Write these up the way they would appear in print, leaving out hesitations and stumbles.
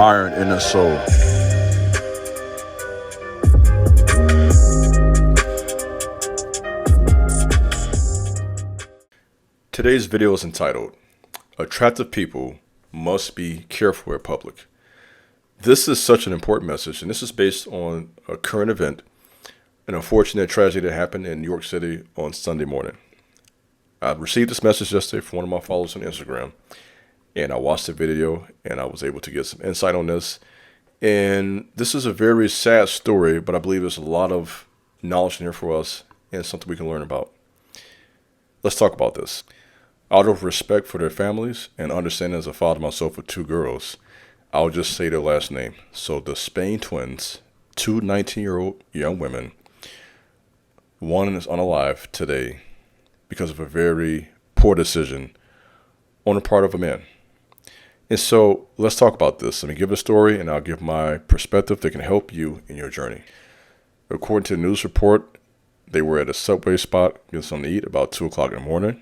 iron in the soul. Today's video is entitled, Attractive People Must Be Careful at Public. This is such an important message, and this is based on a current event, an unfortunate tragedy that happened in New York City on Sunday morning. I received this message yesterday from one of my followers on Instagram, and I watched the video, and I was able to get some insight on this. And this is a very sad story, but I believe there's a lot of knowledge in here for us and something we can learn about. Let's talk about this. Out of respect for their families and understanding as a father myself with two girls, I'll just say their last name. So the Spain twins, two 19-year-old young women, one is unalive today because of a very poor decision on the part of a man. And so let's talk about this. Let me give a story and I'll give my perspective that can help you in your journey. According to the news report, they were at a subway spot getting something to eat about 2 o'clock in the morning.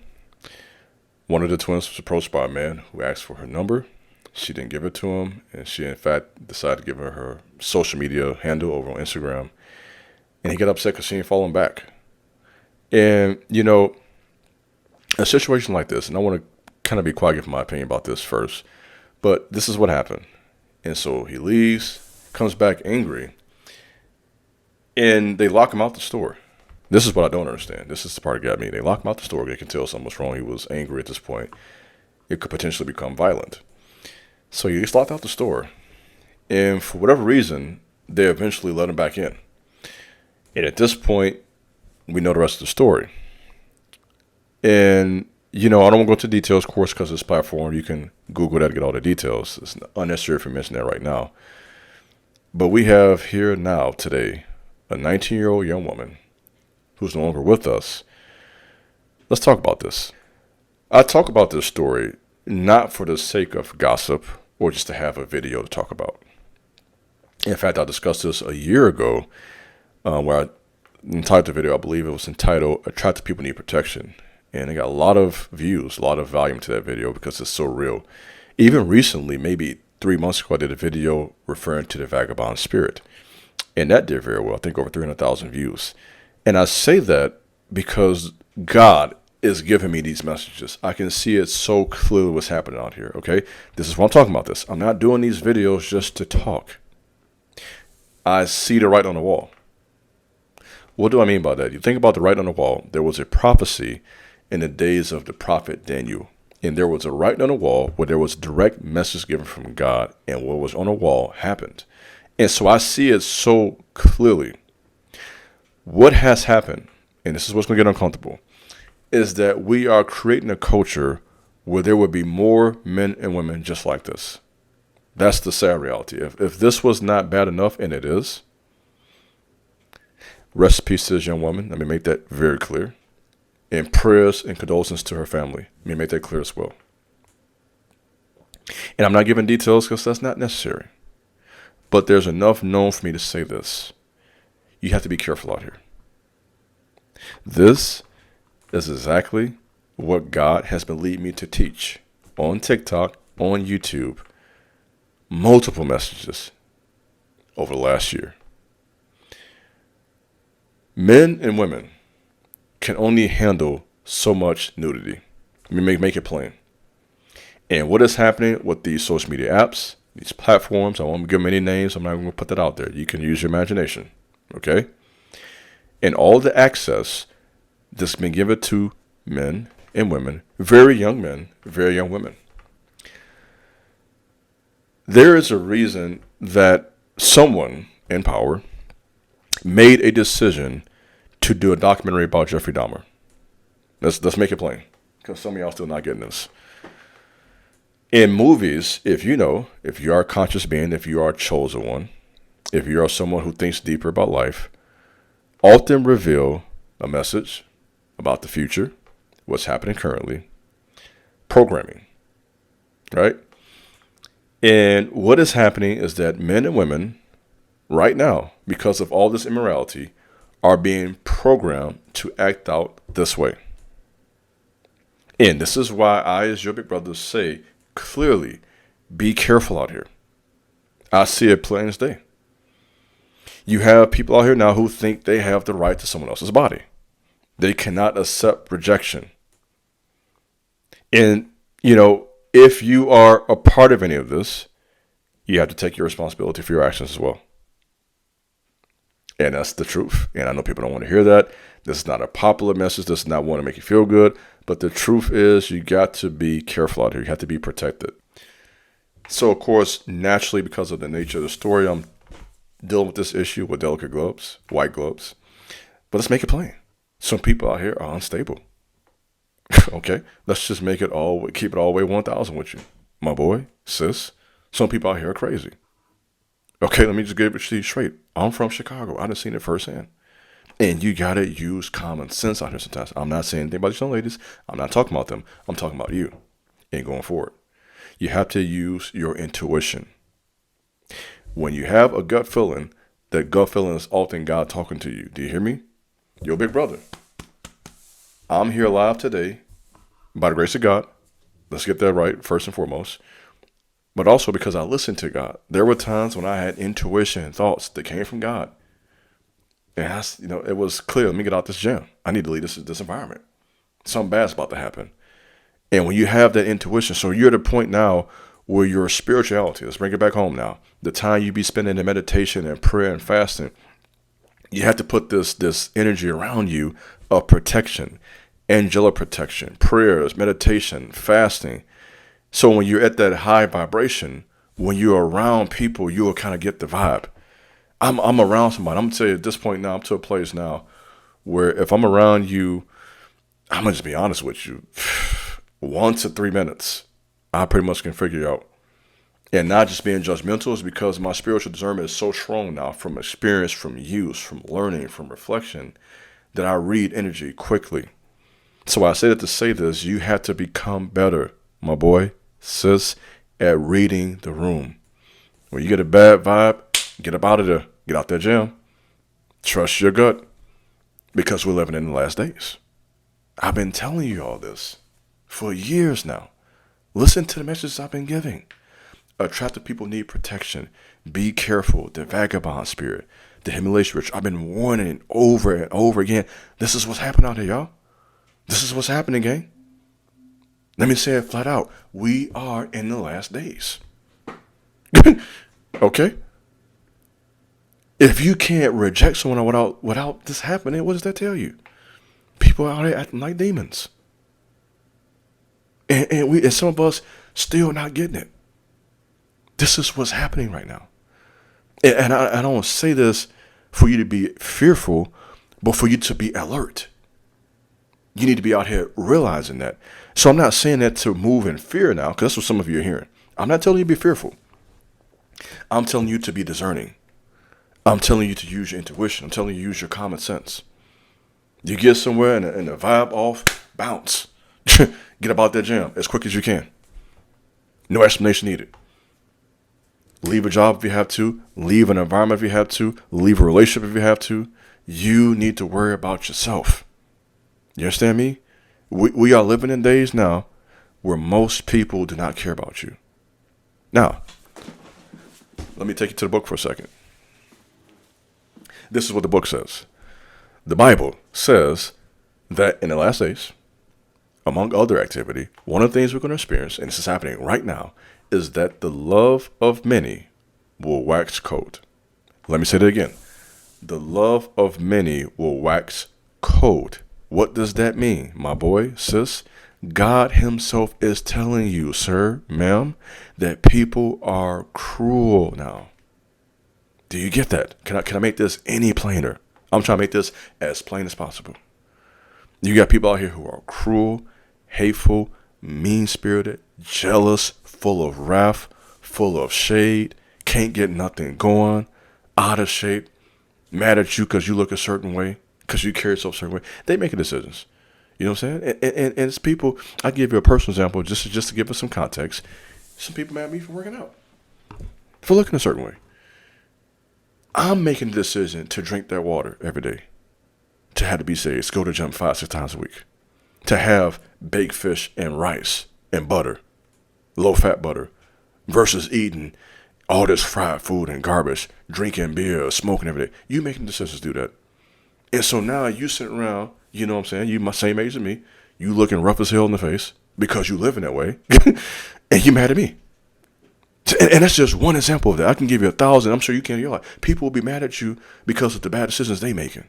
One of the twins was approached by a man who asked for her number. She didn't give it to him, and she in fact decided to give her social media handle over on Instagram. And he got upset because she didn't follow him back. And, you know, a situation like this, and I want to kind of be quiet, give my opinion about this first, but this is what happened. And so he leaves, comes back angry, and they lock him out the store. This is what I don't understand. This is the part that got me. They lock him out the store. They can tell something was wrong. He was angry at this point. It could potentially become violent. So he gets locked out the store. And for whatever reason, they eventually let him back in. And at this point, we know the rest of the story. And, you know, I don't want to go into details, of course, because it's platform. You can Google that to get all the details. It's unnecessary for me to mention that right now. But we have here now today a 19-year-old young woman who's no longer with us. Let's talk about this. I talk about this story not for the sake of gossip or just to have a video to talk about. In fact, I discussed this a year ago where I entitled the video, I believe it was entitled, Attractive People Need Protection. And it got a lot of views, a lot of volume to that video because it's so real. Even recently, maybe 3 months ago, I did a video referring to the vagabond spirit. And that did very well, I think over 300,000 views. And I say that because God is giving me these messages. I can see it so clearly what's happening out here, okay? This is what I'm talking about this. I'm not doing these videos just to talk. I see the writing on the wall. What do I mean by that? You think about the writing on the wall. There was a prophecy in the days of the prophet Daniel. And there was a writing on the wall where there was direct message given from God. And what was on the wall happened. And so I see it so clearly. What has happened, and this is what's going to get uncomfortable, is that we are creating a culture where there would be more men and women just like this. That's the sad reality. If this was not bad enough, and it is, rest in peace to this young woman. Let me make that very clear. And prayers and condolences to her family. Let me make that clear as well. And I'm not giving details because that's not necessary. But there's enough known for me to say this. You have to be careful out here. This is exactly what God has been leading me to teach on TikTok, on YouTube, multiple messages over the last year. Men and women can only handle so much nudity. Let me make it plain. And what is happening with these social media apps, these platforms, I won't give them any names, I'm not going to put that out there. You can use your imagination, okay? And all the access that's been given to men and women, very young men, very young women. There is a reason that someone in power made a decision to do a documentary about Jeffrey Dahmer. Let's make it plain, because some of y'all still not getting this. In movies, if you are a conscious being, if you are a chosen one, if you are someone who thinks deeper about life, often reveal a message about the future, what's happening currently, programming, right? And what is happening is that men and women right now, because of all this immorality, are being programmed to act out this way. And this is why I, as your big brother, say clearly, be careful out here. I see it plain as day. You have people out here now who think they have the right to someone else's body. They cannot accept rejection. And, if you are a part of any of this, you have to take your responsibility for your actions as well. And that's the truth. And I know people don't want to hear that. This is not a popular message. This is not one to make you feel good. But the truth is, you got to be careful out here. You have to be protected. So, of course, naturally, because of the nature of the story, I'm dealing with this issue with delicate gloves, white gloves. But let's make it plain. Some people out here are unstable. Okay, let's just keep it all the way 1,000 with you, my boy, sis. Some people out here are crazy. Okay, let me just give it to you straight. I'm from Chicago. I done seen it firsthand. And you gotta use common sense out here sometimes. I'm not saying anything about these young ladies. I'm not talking about them. I'm talking about you and going forward. You have to use your intuition. When you have a gut feeling, that gut feeling is often God talking to you. Do you hear me? Your big brother. I'm here live today by the grace of God. Let's get that right, first and foremost. But also because I listened to God. There were times when I had intuition and thoughts that came from God. And it was clear, let me get out this gym. I need to leave this environment. Something bad's about to happen. And when you have that intuition, so you're at a point now where your spirituality, let's bring it back home now, the time you be spending in meditation and prayer and fasting, you have to put this energy around you of protection, angelic protection, prayers, meditation, fasting. So when you're at that high vibration, when you're around people, you will kind of get the vibe. I'm around somebody. I'm going to tell you at this point now, I'm to a place now where if I'm around you, I'm going to just be honest with you. 1 to 3 minutes, I pretty much can figure you out. And not just being judgmental is because my spiritual discernment is so strong now from experience, from use, from learning, from reflection, that I read energy quickly. So I say that to say this, you have to become better, my boy, sis, at reading the room. When you get a bad vibe, get up out of there. Get out that gym. Trust your gut. Because we're living in the last days. I've been telling you all this for years now. Listen to the messages I've been giving. Attractive people need protection. Be careful. The vagabond spirit. The humiliation rich. I've been warning over and over again. This is what's happening out here, y'all. This is what's happening, gang. Let me say it flat out. We are in the last days. Okay? If you can't reject someone without this happening, what does that tell you? People out here acting like demons. And some of us still not getting it. This is what's happening right now. And I don't say this for you to be fearful, but for you to be alert. You need to be out here realizing that. So I'm not saying that to move in fear now, because that's what some of you are hearing. I'm not telling you to be fearful. I'm telling you to be discerning. I'm telling you to use your intuition. I'm telling you to use your common sense. You get somewhere and the vibe off, bounce. Get about that gym as quick as you can. No explanation needed. Leave a job if you have to. Leave an environment if you have to. Leave a relationship if you have to. You need to worry about yourself. You understand me? We are living in days now where most people do not care about you. Now, let me take you to the book for a second. This is what the book says. The Bible says that in the last days, among other activity, one of the things we're going to experience, and this is happening right now, is that the love of many will wax cold. Let me say that again. The love of many will wax cold. What does that mean, my boy, sis? God himself is telling you, sir, ma'am, that people are cruel now. Do you get that? Can I make this any plainer? I'm trying to make this as plain as possible. You got people out here who are cruel, hateful, mean-spirited, jealous, full of wrath, full of shade, can't get nothing going, out of shape, mad at you because you look a certain way, because you carry yourself a certain way. They making decisions. You know what I'm saying? And it's people, I give you a personal example just to give us some context. Some people mad at me for working out, for looking a certain way. I'm making the decision to drink that water every day, to have to be saved, to go to the gym 5-6 times a week, to have baked fish and rice and butter, low-fat butter, versus eating all this fried food and garbage, drinking beer, smoking every day. You making decisions to do that. And so now you sitting around, you know what I'm saying? You my same age as me. You looking rough as hell in the face because you living that way. And you mad at me. And that's just one example of that. I can give you 1,000. I'm sure you can in your life. People will be mad at you because of the bad decisions they making.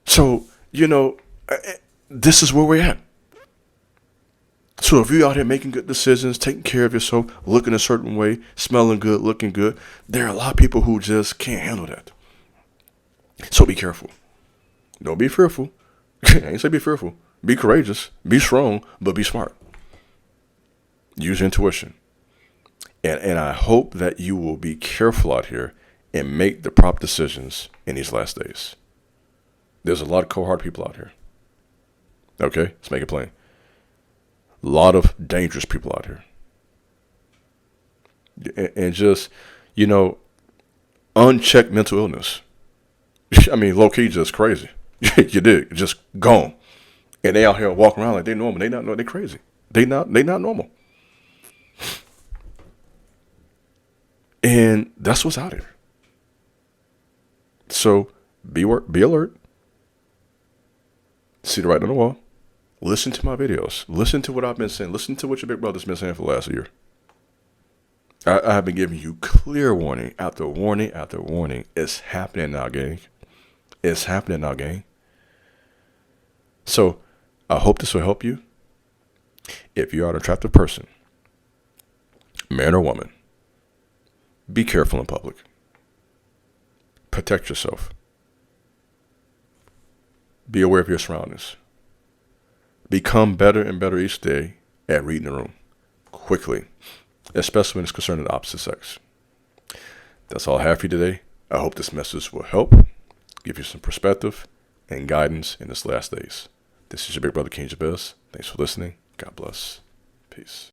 So, this is where we're at. So if you're out here making good decisions, taking care of yourself, looking a certain way, smelling good, looking good, there are a lot of people who just can't handle that. So be careful. Don't be fearful. I ain't say be fearful. Be courageous. Be strong, but be smart. Use intuition. And I hope that you will be careful out here and make the proper decisions in these last days. There's a lot of cold-hearted people out here. Okay? Let's make it plain. A lot of dangerous people out here. And just, unchecked mental illness. I mean, low-key just crazy. You did. Just gone. And they out here walking around like they normal. They crazy. They not normal. And that's what's out here. So be alert. See the writing on the wall. Listen to my videos. Listen to what I've been saying. Listen to what your big brother's been saying for the last year. I have been giving you clear warning after warning after warning. It's happening now, gang. It's happening now, gang. So I hope this will help you. If you are an attractive person, man or woman, be careful in public. Protect yourself. Be aware of your surroundings. Become better and better each day at reading the room quickly, especially when it's concerning the opposite sex. That's all I have for you today. I hope this message will help, give you some perspective and guidance in this last days. This is your big brother, King Jabez. Thanks for listening. God bless. Peace.